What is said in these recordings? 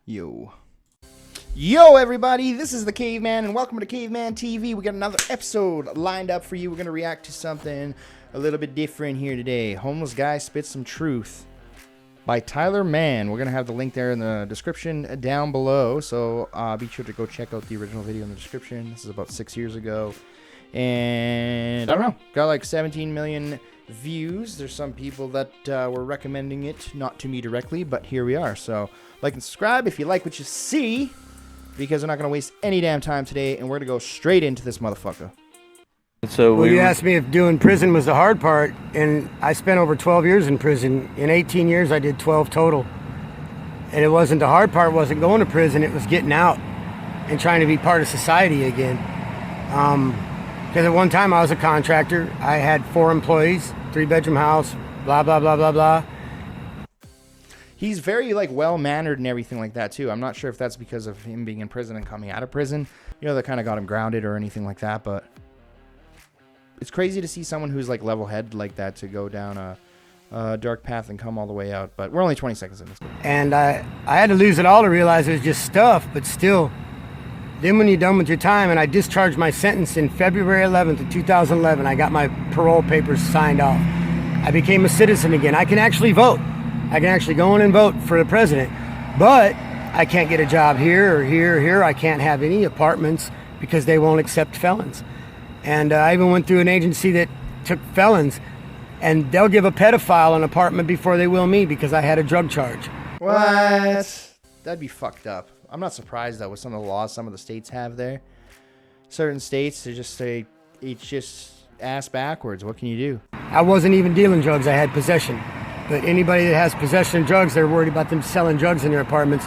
Yo everybody, this is the Caveman and welcome to Caveman TV. We got another episode lined up for you. We're going to react to something a little bit different here today. Homeless Guy Spits Some Truth by Tyler Mann. We're going to have the link there in the description down below, so be sure to go check out the original video in the description. This is about 6 years ago. And I don't know, got like 17 million views. There's some people that were recommending it, not to me directly, but here we are. So like and subscribe if you like what you see, because we're not going to waste any damn time today, and we're going to go straight into this motherfucker. So you asked me if doing prison was the hard part, and I spent over 12 years in prison. In 18 years, I did 12 total. And it wasn't the hard part, wasn't going to prison, it was getting out and trying to be part of society again. Because at one time I was a contractor. I had 4 employees, 3-bedroom house, blah, blah, blah, blah, blah. He's very, like, well-mannered and everything like that, too. I'm not sure if that's because of him being in prison and coming out of prison. You know, that kind of got him grounded or anything like that, but it's crazy to see someone who's, like, level-headed like that to go down a dark path and come all the way out. But we're only 20 seconds in this. And I had to lose it all to realize it was just stuff, but still. Then when you're done with your time, and I discharged my sentence in February 11th of 2011, I got my parole papers signed off. I became a citizen again. I can actually vote. I can actually go in and vote for the president, but I can't get a job here or here or here. I can't have any apartments because they won't accept felons. And I even went through an agency that took felons, and they'll give a pedophile an apartment before they will me because I had a drug charge. What? That'd be fucked up. I'm not surprised, though, with some of the laws some of the states have there. Certain states, they just say, it's just ass backwards. What can you do? I wasn't even dealing drugs. I had possession. But anybody that has possession of drugs, they're worried about them selling drugs in their apartments,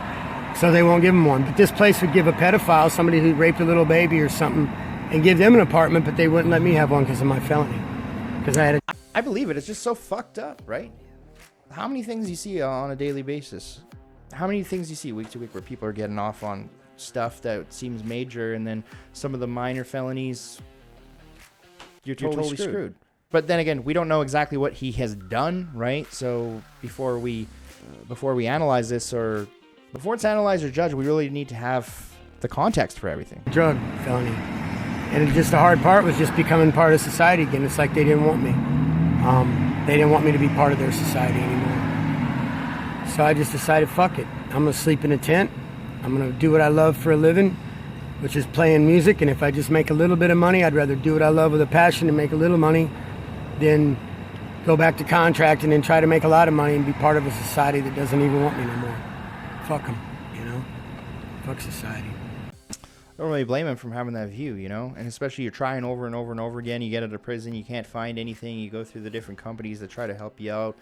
so they won't give them one. But this place would give a pedophile, somebody who raped a little baby or something, and give them an apartment, but they wouldn't let me have one because of my felony. Because I had I believe it. It's just so fucked up, right? How many things you see on a daily basis? How many things you see week to week where people are getting off on stuff that seems major, and then some of the minor felonies, you're totally screwed. But then again, we don't know exactly what he has done, right? So before we analyze this, or before it's analyzed or judged, we really need to have the context for everything. Drug felony. And just the hard part was just becoming part of society again. It's like they didn't want me. They didn't want me to be part of their society anymore. So I just decided, fuck it. I'm going to sleep in a tent. I'm going to do what I love for a living, which is playing music. And if I just make a little bit of money, I'd rather do what I love with a passion and make a little money than go back to contracting and try to make a lot of money and be part of a society that doesn't even want me no more. Fuck them, you know? Fuck society. I don't really blame him from having that view, you know? And especially you're trying over and over and over again. You get out of prison, you can't find anything. You go through the different companies that try to help you out,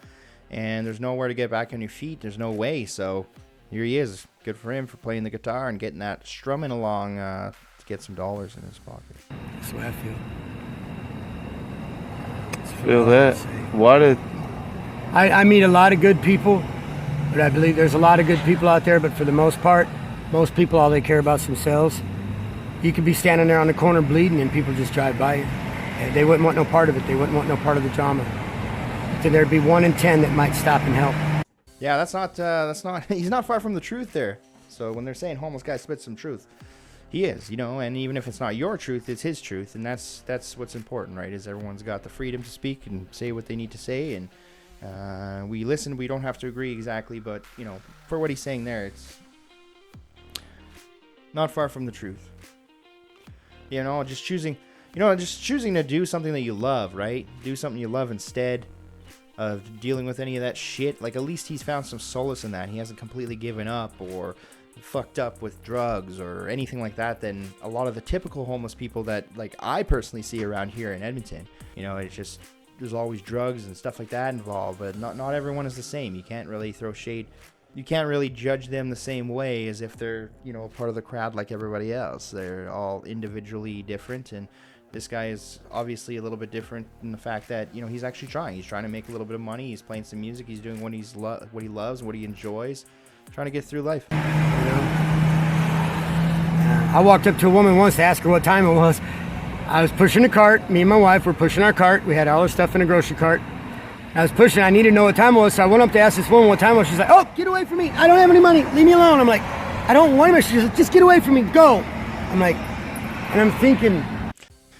and there's nowhere to get back on your feet. There's no way. So here he is. Good for him for playing the guitar and getting that strumming along to get some dollars in his pocket. That's the way I feel. Feel that? Why did I meet a lot of good people, but I believe there's a lot of good people out there, but for the most part, most people, all they care about is themselves. You could be standing there on the corner bleeding and people just drive by you. And they wouldn't want no part of it. They wouldn't want no part of the drama. But then there'd be 1 in 10 that might stop and help. Yeah, that's not, he's not far from the truth there. So when they're saying homeless guy spits some truth, he is, you know, and even if it's not your truth, it's his truth, and that's what's important, right? Is everyone's got the freedom to speak and say what they need to say, and we listen. We don't have to agree exactly, but you know, for what he's saying there, it's not far from the truth. You know, just choosing to do something that you love, right? Do something you love instead of dealing with any of that shit. Like, at least he's found some solace in that. He hasn't completely given up or fucked up with drugs or anything like that than a lot of the typical homeless people that, like, I personally see around here in Edmonton. You know, it's just, there's always drugs and stuff like that involved, but not everyone is the same. You can't really throw shade. You can't really judge them the same way as if they're, you know, part of the crowd like everybody else. They're all individually different, and this guy is obviously a little bit different in the fact that, you know, he's actually trying. He's trying to make a little bit of money. He's playing some music. He's doing what he loves, what he enjoys, trying to get through life. You know? I walked up to a woman once to ask her what time it was. I was pushing a cart. Me and my wife were pushing our cart. We had all our stuff in a grocery cart. I was pushing. I needed to know what time it was, so I went up to ask this woman what time it was. She's like, "Oh, get away from me. I don't have any money. Leave me alone." I'm like, I don't want him. She's like, just get away from me, go. I'm like, and I'm thinking.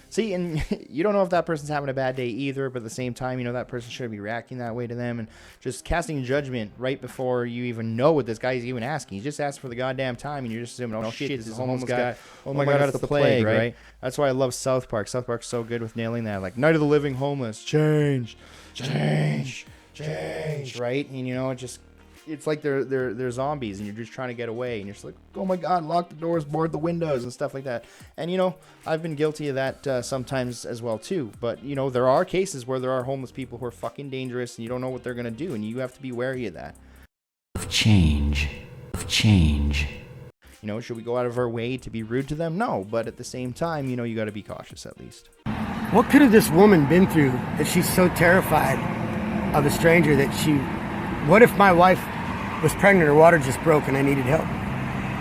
See, and you don't know if that person's having a bad day either, but at the same time, you know, that person shouldn't be reacting that way to them and just casting judgment right before you even know what this guy's even asking. He's just asking for the goddamn time, and you're just assuming, oh shit, this is a homeless guy. Oh my god, it's the plague, right? That's why I love South Park. South Park's so good with nailing that. Like, Night of the Living Homeless, change, right? And you know, it's like they're zombies, and you're just trying to get away, and you're just like, oh my god, lock the doors, board the windows, and stuff like that. And you know, I've been guilty of that sometimes as well too. But you know, there are cases where there are homeless people who are fucking dangerous, and you don't know what they're gonna do, and you have to be wary of that. Change. You know, should we go out of our way to be rude to them? No, but at the same time, you know, you got to be cautious at least. What could have this woman been through that she's so terrified of a stranger that she... What if my wife was pregnant, her water just broke and I needed help?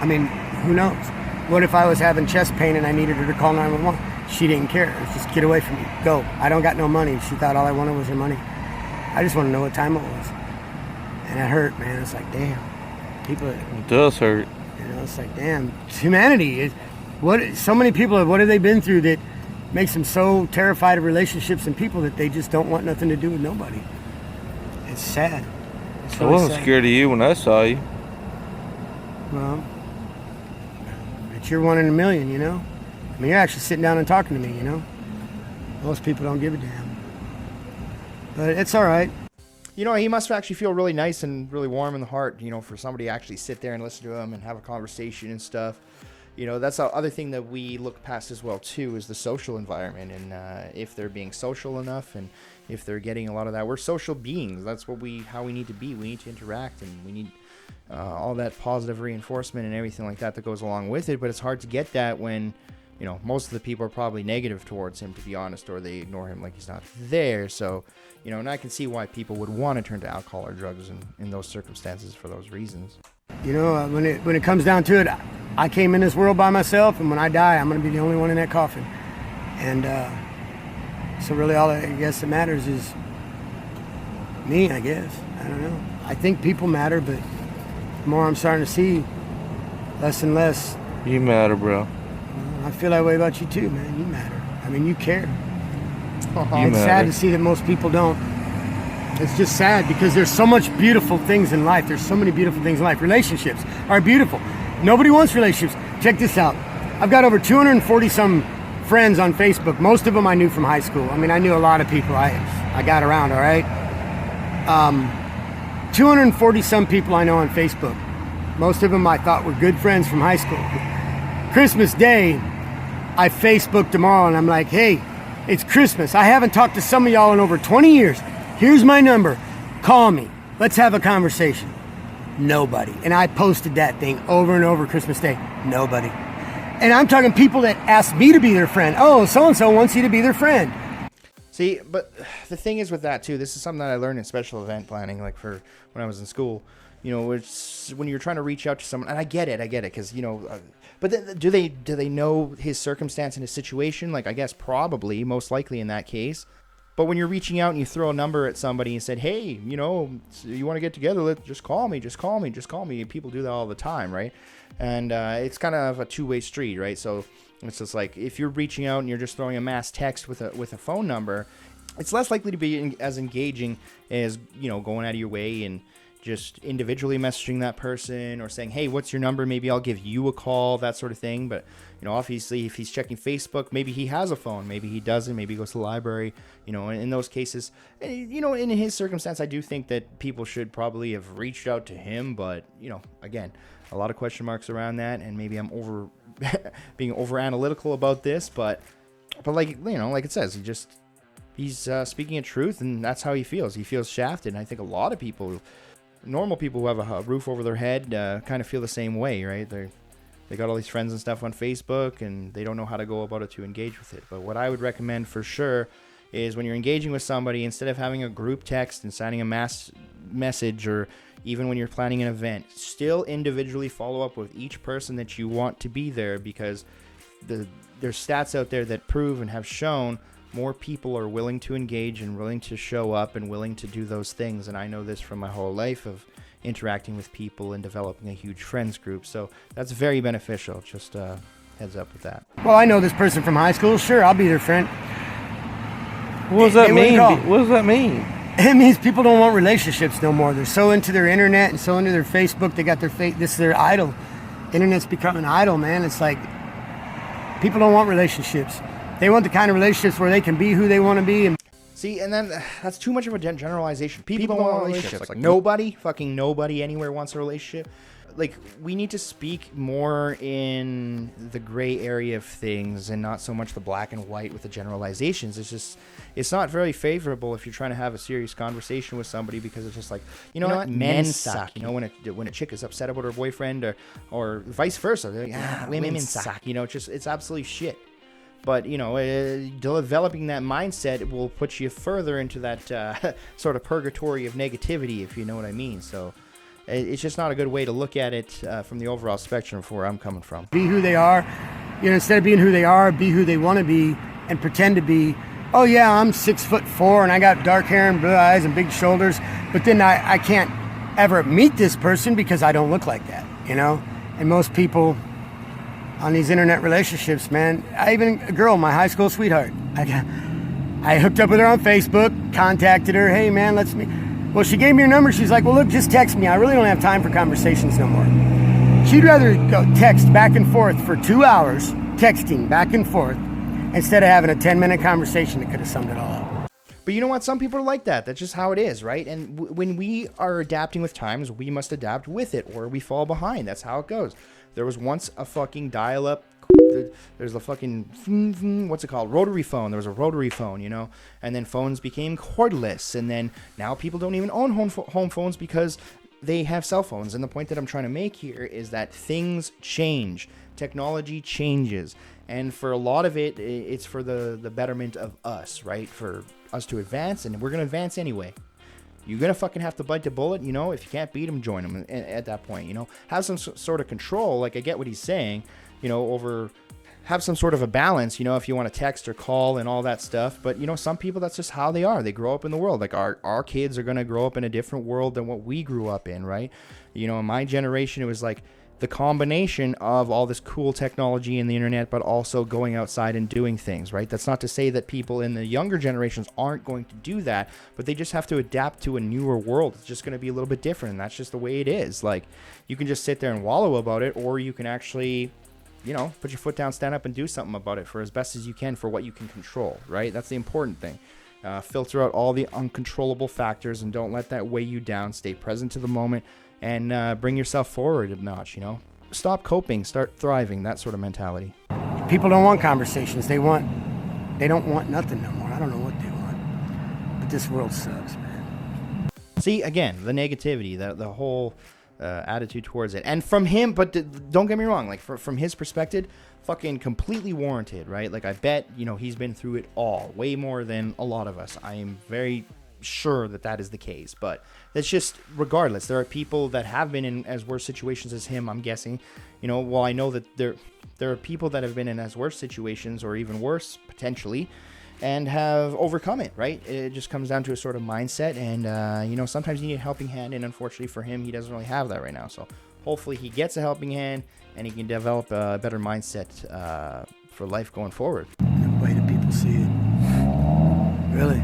I mean, who knows? What if I was having chest pain and I needed her to call 911? She didn't care. It was just, get away from me. Go. I don't got no money. She thought all I wanted was her money. I just want to know what time it was. And it hurt, man. It's like, damn. People... It does hurt. You know, it's like, damn. It's humanity. So many people, what have they been through that makes them so terrified of relationships and people that they just don't want nothing to do with nobody? It's sad. I wasn't scared of you when I saw you. Well, but you're one in a million, you know? I mean, you're actually sitting down and talking to me, you know? Most people don't give a damn. But it's all right. You know, he must actually feel really nice and really warm in the heart, you know, for somebody to actually sit there and listen to him and have a conversation and stuff. You know, that's the other thing that we look past as well, too, is the social environment. And if they're being social enough and if they're getting a lot of that. We're social beings. That's how we need to be. We need to interact, and we need all that positive reinforcement and everything like that goes along with it. But it's hard to get that when, you know, most of the people are probably negative towards him, to be honest, or they ignore him like he's not there. So, you know, and I can see why people would want to turn to alcohol or drugs in those circumstances for those reasons. You know, when it comes down to it, I came in this world by myself, and when I die, I'm going to be the only one in that coffin. And so really all I guess that matters is me, I guess. I don't know. I think people matter, but the more I'm starting to see, less and less. You matter, bro. I feel that way about you too, man. You matter. I mean, you care. You It's sad to see that most people don't. It's just sad because there's so much beautiful things in life. There's so many beautiful things in life. Relationships are beautiful. Nobody wants relationships. Check this out. I've got over 240 some friends on Facebook. Most of them I knew from high school. I mean, I knew a lot of people. I got around, all right? 240 some people I know on Facebook. Most of them I thought were good friends from high school. Christmas Day, I Facebooked them all, and I'm like, hey, it's Christmas. I haven't talked to some of y'all in over 20 years. Here's my number. Call me. Let's have a conversation. Nobody. And I posted that thing over and over Christmas Day. Nobody. And I'm talking people that asked me to be their friend. Oh, so-and-so wants you to be their friend. See, but the thing is with that, too, this is something that I learned in special event planning, like for when I was in school. You know, it's when you're trying to reach out to someone, and I get it, because, you know, but do they know his circumstance and his situation? Like, I guess probably, most likely in that case. But when you're reaching out and you throw a number at somebody and said, hey, you know, you want to get together, just call me. People do that all the time, right? And it's kind of a two-way street, right? So it's just like if you're reaching out and you're just throwing a mass text with a phone number, it's less likely to be as engaging as, you know, going out of your way and just individually messaging that person or saying, hey, what's your number? Maybe I'll give you a call, that sort of thing. But, you know, obviously if he's checking Facebook, maybe he has a phone, maybe he doesn't, maybe he goes to the library, you know, in those cases, you know, in his circumstance, I do think that people should probably have reached out to him. But, you know, again, a lot of question marks around that. And maybe I'm being over analytical about this, but like, you know, like it says, he's speaking a truth, and that's how he feels. He feels shafted. And I think a lot of people, normal people who have a roof over their head, kind of feel the same way, right? They got all these friends and stuff on Facebook, and they don't know how to go about it to engage with it. But what I would recommend for sure is when you're engaging with somebody, instead of having a group text and signing a mass message, or even when you're planning an event, still individually follow up with each person that you want to be there, because there's stats out there that prove and have shown more people are willing to engage and willing to show up and willing to do those things. And I know this from my whole life of interacting with people and developing a huge friends group. So that's very beneficial. Just heads up with that. Well, I know this person from high school. Sure, I'll be their friend. What does that Hey, where'd mean? it go? What does that mean? It means people don't want relationships no more. They're so into their internet and so into their Facebook. They got their this is their idol. Internet's becoming an idol, man. It's like people don't want relationships. They want the kind of relationships where they can be who they want to be. And See, and then that's too much of a generalization. People don't want relationships. Like nobody, fucking nobody anywhere wants a relationship. Like, we need to speak more in the gray area of things and not so much the black and white with the generalizations. It's not very favorable if you're trying to have a serious conversation with somebody, because it's just like, you know what, men suck. You know, when a chick is upset about her boyfriend or vice versa, they're like, women suck. You know, it's absolutely shit. But, you know, developing that mindset will put you further into that sort of purgatory of negativity, if you know what I mean. So it's just not a good way to look at it from the overall spectrum of where I'm coming from. Be who they are. You know, instead of being who they are, be who they want to be and pretend to be. Oh, yeah, I'm 6'4" and I got dark hair and blue eyes and big shoulders. But then I can't ever meet this person because I don't look like that, you know? And most people on these internet relationships, man, even a girl, my high school sweetheart, I hooked up with her on Facebook, contacted her. Hey, man, let's meet. Well, she gave me her number. She's like, well, look, just text me. I really don't have time for conversations no more. She'd rather go text back and forth for 2 hours, texting back and forth, instead of having a 10-minute conversation that could have summed it all up. But you know what? Some people are like that. That's just how it is, right? And when we are adapting with times, we must adapt with it or we fall behind. That's how it goes. There was once a fucking dial-up. There's a fucking, what's it called? Rotary phone. There was a rotary phone, you know? And then phones became cordless. And then now people don't even own home phones because they have cell phones. And the point that I'm trying to make here is that things change. Technology changes. And for a lot of it, it's for the betterment of us, right? For us to advance, and we're going to advance anyway. You're going to fucking have to bite the bullet, you know? If you can't beat them, join them at that point, you know? Have some sort of control, like I get what he's saying, you know, have some sort of a balance, you know, if you want to text or call and all that stuff. But, you know, some people, that's just how they are. They grow up in the world. Like our kids are going to grow up in a different world than what we grew up in, right? You know, in my generation, it was like the combination of all this cool technology and the internet, but also going outside and doing things, right? That's not to say that people in the younger generations aren't going to do that, but they just have to adapt to a newer world. It's just going to be a little bit different, and that's just the way it is. Like, you can just sit there and wallow about it, or you can actually, you know, put your foot down, stand up, and do something about it for as best as you can for what you can control, right? That's the important thing. Filter out all the uncontrollable factors and don't let that weigh you down. Stay present to the moment and bring yourself forward a notch, you know? Stop coping, start thriving, that sort of mentality. People don't want conversations. They don't want nothing no more. I don't know what they want. But this world sucks, man. See, again, the negativity, the whole attitude towards it. And from him, but don't get me wrong, like from his perspective, fucking completely warranted, right? Like, I bet, you know, he's been through it all, way more than a lot of us. I am very sure that is the case, but that's just, regardless, there are people that have been in as worse situations as him, I'm guessing, you know. Well, I know that there are people that have been in as worse situations, or even worse potentially, and have overcome it, right? It just comes down to a sort of mindset, and you know, sometimes you need a helping hand, and unfortunately for him, he doesn't really have that right now. So hopefully he gets a helping hand and he can develop a better mindset for life going forward. The way that people see it, really.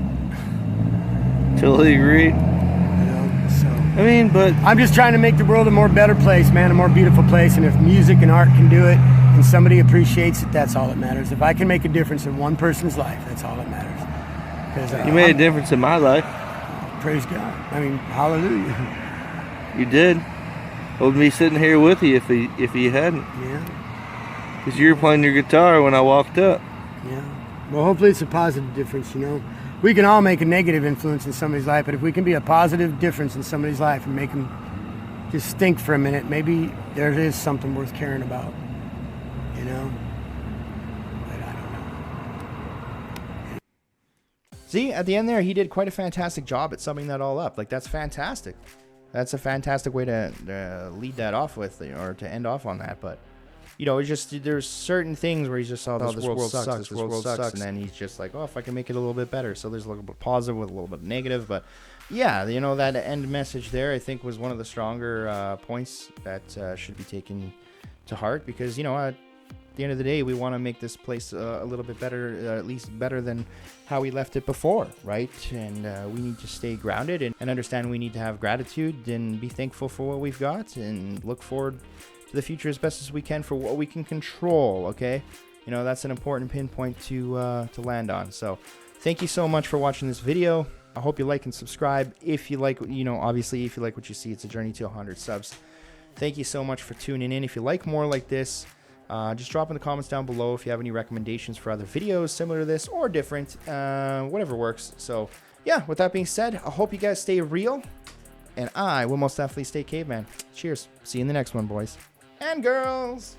Totally agree. You know, so I mean, but I'm just trying to make the world a more better place, man, a more beautiful place. And if music and art can do it and somebody appreciates it, that's all that matters. If I can make a difference in one person's life, that's all that matters. Because you made a difference in my life. Praise God. I mean, hallelujah. You did. I wouldn't be sitting here with you if you hadn't. Yeah. Because you were playing your guitar when I walked up. Yeah. Well, hopefully it's a positive difference, you know. We can all make a negative influence in somebody's life, but if we can be a positive difference in somebody's life and make them just think for a minute, maybe there is something worth caring about, you know? But I don't know. See, at the end there, he did quite a fantastic job at summing that all up. Like, that's fantastic. That's a fantastic way to lead that off with, or to end off on that. But, you know, it's just, there's certain things where he's just, oh, this world sucks, this world sucks, and then he's just like, oh, if I can make it a little bit better. So there's a little bit positive with a little bit negative, but yeah, you know, that end message there, I think, was one of the stronger points that should be taken to heart, because, you know, at the end of the day, we want to make this place a little bit better, at least better than how we left it before, right? And we need to stay grounded and understand we need to have gratitude and be thankful for what we've got and look forward to the future as best as we can for what we can control, okay? You know, that's an important pinpoint to land on. So thank you so much for watching this video. I hope you like and subscribe. If you like, you know, obviously, if you like what you see, it's a journey to 100 subs. Thank you so much for tuning in. If you like more like this, just drop in the comments down below if you have any recommendations for other videos similar to this or different, whatever works. So yeah, with that being said, I hope you guys stay real, and I will most definitely stay caveman. Cheers. See you in the next one, boys and girls.